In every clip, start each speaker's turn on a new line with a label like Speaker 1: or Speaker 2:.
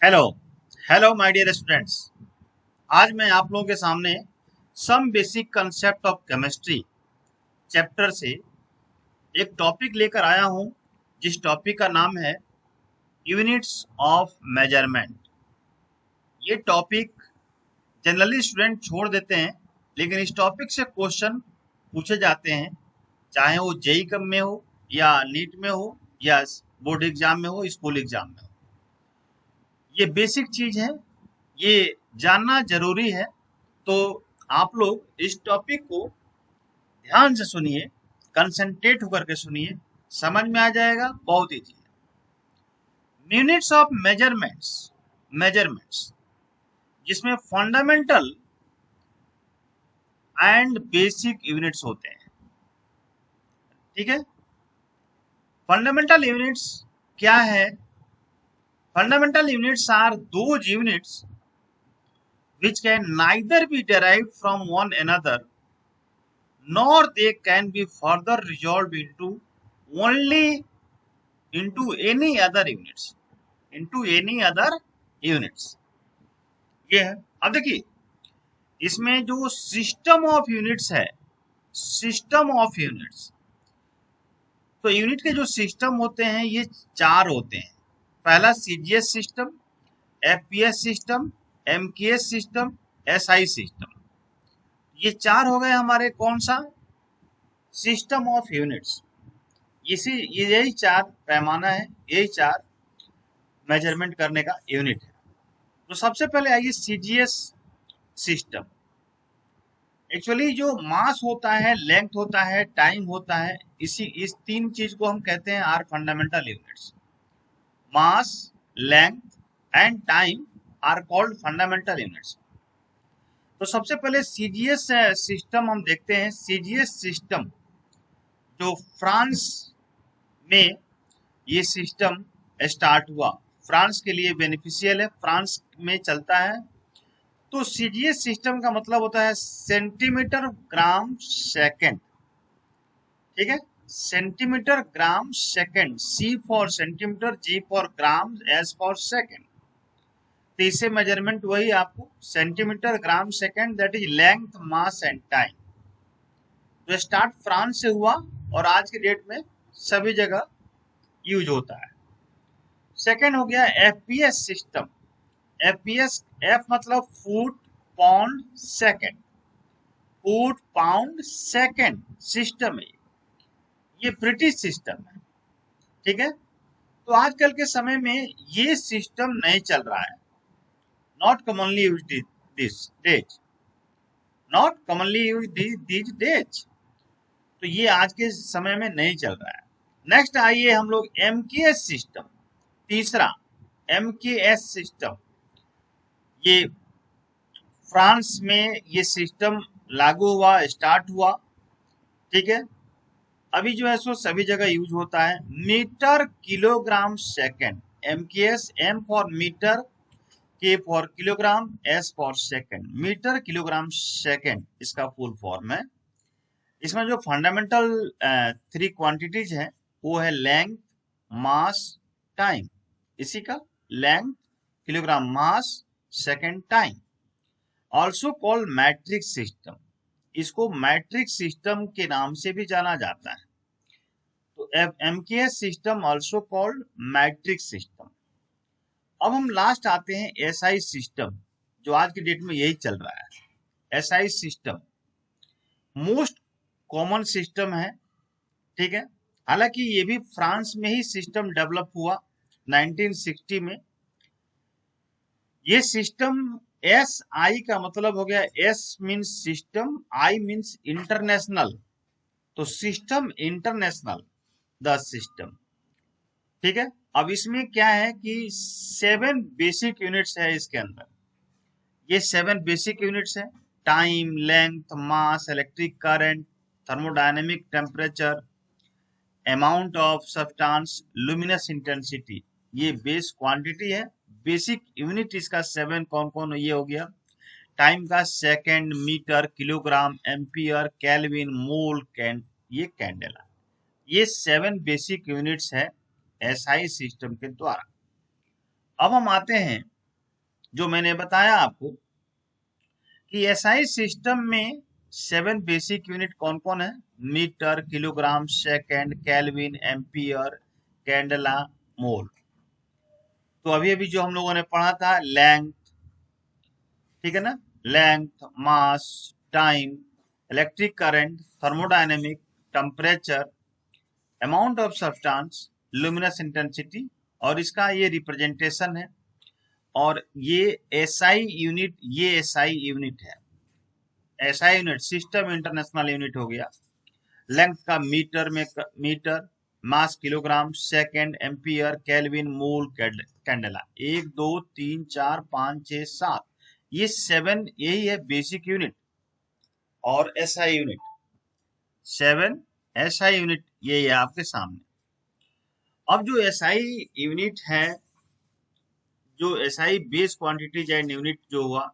Speaker 1: Hello hello my dear students. आज मैं आप लोगों के सामने some basic concept of chemistry chapter से एक टॉपिक लेकर आया हूं, जिस टॉपिक का नाम है यूनिट्स ऑफ मेजरमेंट। ये टॉपिक जनरली स्टूडेंट छोड़ देते हैं, लेकिन इस टॉपिक से क्वेश्चन पूछे जाते हैं, चाहे वो जेई कम में हो या नीट में हो या बोर्ड एग्जाम में हो, स्कूल एग्जाम में हो। ये बेसिक चीज है, ये जानना जरूरी है। तो आप लोग इस टॉपिक को ध्यान से सुनिए, कंसंट्रेट होकर के सुनिए, समझ में आ जाएगा। बहुत ईजी है। यूनिट्स ऑफ मेजरमेंट्स जिसमें फंडामेंटल एंड बेसिक यूनिट्स होते हैं। ठीक है, फंडामेंटल यूनिट्स क्या है? Fundamental units are those units which can neither be derived from one another nor they can be further resolved only into any other units। ये है। अब देखिए, इसमें जो सिस्टम ऑफ यूनिट्स है, सिस्टम ऑफ यूनिट्स, तो यूनिट के जो सिस्टम होते हैं ये चार होते हैं। पहला CGS system, FPS system, MKS system, SI system. ये चार हो गए हमारे कौन सा? System of units. यही चार पैमाना है, यही चार मेजरमेंट करने का यूनिट है। तो सबसे पहले आइए सीजीएस सिस्टम। एक्चुअली जो मास होता है, लेंथ होता है, टाइम होता है, इस तीन चीज को हम कहते हैं are fundamental units. Mass, length and time are called fundamental units. तो सबसे पहले सीजीएस सिस्टम हम देखते हैं। सीजीएस सिस्टम जो फ्रांस में ये सिस्टम स्टार्ट हुआ, फ्रांस के लिए बेनिफिशियल है, फ्रांस में चलता है। तो सीजीएस सिस्टम का मतलब होता है सेंटीमीटर ग्राम सेकंड। ठीक है, centimetre gram second, C for centimetre, G for gram, S for second. तो इससे मेजरमेंट वही आपको centimetre gram second, that is length, mass and time. तो स्टार्ट फ्रांस से हुआ और आज के डेट में सभी जगह यूज होता है। सेकंड हो गया एफपीएस सिस्टम। एफपीएस, एफ मतलब foot pound second, foot pound second system है ये ब्रिटिश सिस्टम है। ठीक है, तो आजकल के समय में ये सिस्टम नहीं चल रहा है। Not commonly use this days, not commonly use this days. तो ये आज के समय में नहीं चल रहा है। नेक्स्ट आइए हम लोग एमकेएस सिस्टम। तीसरा एमकेएस सिस्टम, ये फ्रांस में ये सिस्टम लागू हुआ, स्टार्ट हुआ। ठीक है, अभी जो है सो सभी जगह यूज होता है। Metre kilogram second, MKS, M for metre, K for kilogram, S for second. Metre kilogram second इसका फुल फॉर्म है। इसमें जो फंडामेंटल थ्री क्वांटिटीज है वो है लेंथ, मास, टाइम। इसी का length, kilogram, mass, second, time. Also called metric system, इसको मैट्रिक सिस्टम के नाम से भी जाना जाता है। तो MKS system also called metric system. अब हम लास्ट आते हैं एसआई सिस्टम, जो आज की डेट में यही चल रहा है। SI system most common system है। ठीक है, हालांकि ये भी फ्रांस में ही सिस्टम डेवलप हुआ 1960 में। ये सिस्टम, एस आई का मतलब हो गया, S means system, I means international. तो सिस्टम इंटरनेशनल, द सिस्टम। ठीक है, अब इसमें क्या है कि 7 बेसिक यूनिट्स है इसके अंदर। ये 7 बेसिक यूनिट्स है। Time, length, mass, electric current, thermodynamic, temperature, amount of substance, luminous intensity. ये बेस क्वांटिटी है। बेसिक यूनिट इसका 7 कौन कौन? ये हो गया टाइम का second, metre, kilogram, ampere, kelvin, mole, ये कैंडेला। ये 7 बेसिक यूनिट्स है एसआई सिस्टम के द्वारा। अब हम आते हैं, जो मैंने बताया आपको कि एसआई सिस्टम में 7 बेसिक यूनिट कौन कौन है? Metre, kilogram, second, kelvin, ampere, candela, mole. तो अभी अभी जो हम लोगों ने पढ़ा था, लेंथ, ठीक है ना, length, mass, time, electric current, thermodynamic, temperature, amount of substance, luminous intensity, और इसका ये रिप्रेजेंटेशन है। और ये एसआई यूनिट, ये एसआई यूनिट है। SI unit system international unit हो गया। लेंथ का मीटर में मीटर, मास किलोग्राम, सेकंड एम्पियर, केल्विन, मोल, कैंडेला। 1 2 3 4 5 6 7, ये 7 यही है बेसिक यूनिट। और एसआई यूनिट 7 एसआई यूनिट ये है आपके सामने। अब जो एसआई यूनिट है, जो SI base quantities and unit जो हुआ,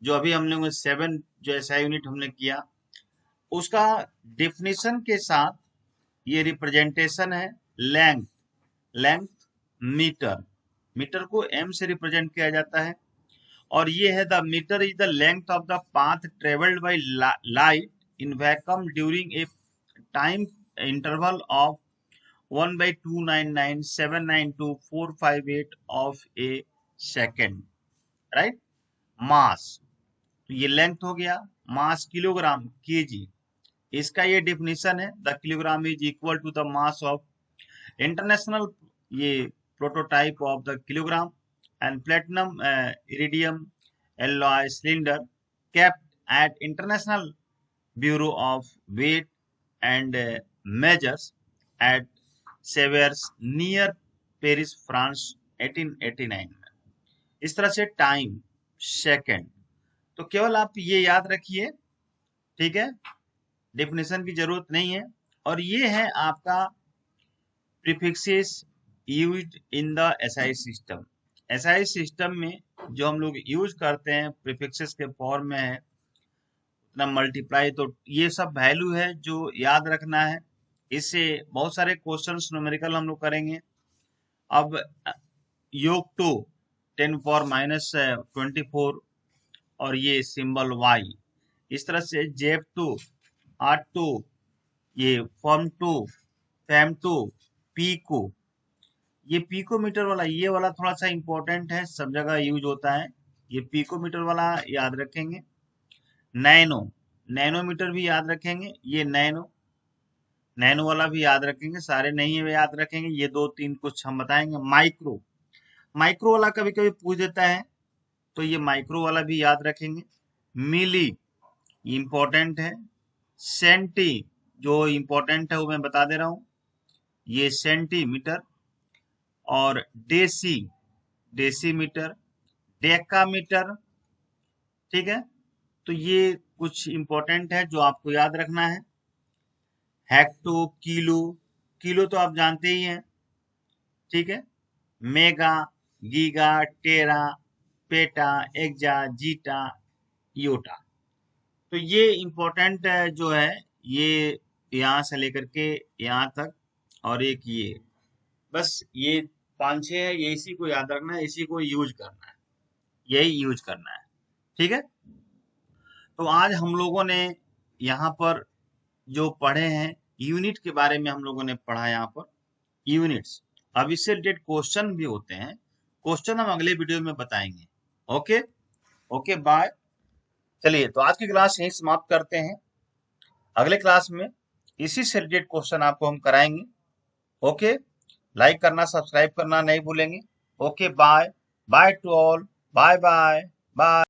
Speaker 1: जो अभी हम लोग 7 जो एसआई यूनिट हमने किया, उसका डिफिनेशन के साथ ये रिप्रेजेंटेशन है। लेंथ, लेंथ मीटर, मीटर को एम से रिप्रेजेंट किया जाता है। और ये है the metre is the length of the path travelled by light in vacuum during a time interval of 1/299,792,458 of a second, right. Mass, तो ये लेंथ हो गया। मास किलोग्राम, केजी, इसका ये डिफिनीशन है, the kilogram is equal to the mass of international ये prototype of the kilogram and platinum iridium alloy cylinder kept at international bureau of weight and measures at Sevres near Paris, France 1889 में। इस तरह से time, second, तो केवल आप ये याद रखिए, ठीक है, डेफिनेशन की जरूरत नहीं है। और ये है आपका prefixes used in the SI system. SI system में जो हम लोग यूज करते हैं प्रीफिक्सेस के फॉर्म में है, उतना मल्टीप्लाई, तो ये सब वैल्यू है जो याद रखना है। इससे बहुत सारे क्वेश्चंस न्यूमेरिकल हम लोग करेंगे। अब योग 2 10⁻⁻24 और ये सिंबल y, इस तरह से जेब 2, आर 2, ये फॉर्म 2, फैम 2, पीको, ये पीकोमीटर वाला, ये वाला थोड़ा सा इंपॉर्टेंट है, सब जगह यूज होता है। ये पीकोमीटर वाला याद रखेंगे। नैनो, नैनोमीटर भी याद रखेंगे। ये नैनो, नैनो वाला भी याद रखेंगे। सारे नहीं है याद रखेंगे, ये 2 3 कुछ हम बताएंगे। माइक्रो, माइक्रो वाला कभी कभी पूछ देता है, तो ये माइक्रो वाला भी याद रखेंगे। मिली इंपॉर्टेंट है। सेंटी जो इंपॉर्टेंट है वो मैं बता दे रहा हूं, ये सेंटीमीटर। और डेसी, डेसीमीटर, डेकामीटर, ठीक है। तो ये कुछ इंपॉर्टेंट है जो आपको याद रखना है। हेक्टो, किलो, किलो तो आप जानते ही हैं, ठीक है। मेगा, गीगा, टेरा, पेटा, एक्जा, जीटा, योटा। तो ये इंपॉर्टेंट जो है, ये यहाँ से लेकर के यहाँ तक, और एक ये, बस ये 5 6 है, ये इसी को याद रखना है, इसी को यूज करना है, यही यूज करना है, ठीक है। तो आज हम लोगों ने यहाँ पर जो पढ़े हैं यूनिट के बारे में हम लोगों ने पढ़ा यहाँ पर यूनिट्स। अब इससे रिलेटेड क्वेश्चन भी होते हैं, क्वेश्चन हम अगले वीडियो में बताएंगे। Okay okay, bye. चलिए, तो आज की क्लास यहीं समाप्त करते हैं। अगले क्लास में इसी से रिलेटेड क्वेश्चन आपको हम कराएंगे। ओके, लाइक करना, सब्सक्राइब करना नहीं भूलेंगे। Okay, bye bye to all, bye bye bye.